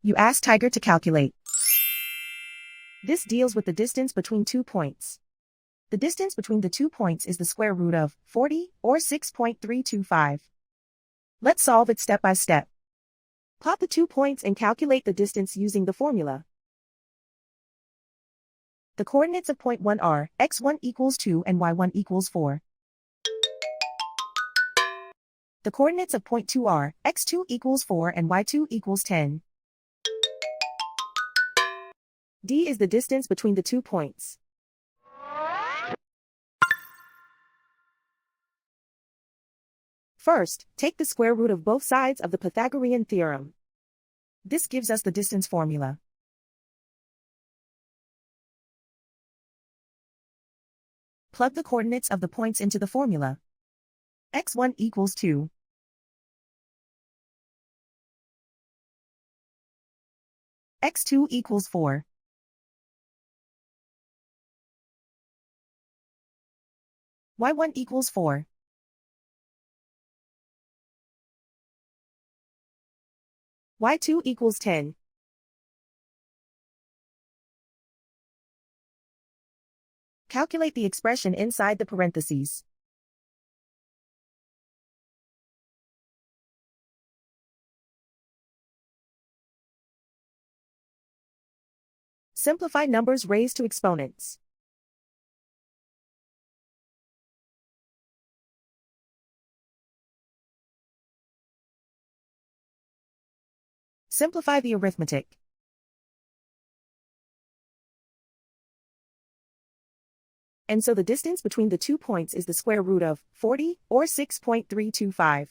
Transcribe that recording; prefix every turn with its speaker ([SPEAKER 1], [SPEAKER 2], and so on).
[SPEAKER 1] You ask Tiger to calculate. This deals with the distance between 2 points. The distance between the 2 points is the square root of 40, or 6.325. Let's solve it step by step. Plot the 2 points and calculate the distance using the formula. The coordinates of point 1 are x1 equals 2 and y1 equals 4. The coordinates of point 2 are x2 equals 4 and y2 equals 10. D is the distance between the 2 points. First, take the square root of both sides of the Pythagorean theorem. This gives us the distance formula. Plug the coordinates of the points into the formula. x1 equals 2. x2 equals 4. y1 equals 4. y2 equals 10. Calculate the expression inside the parentheses. Simplify numbers raised to exponents. Simplify the arithmetic. And so the distance between the 2 points is the square root of 40, or 6.325.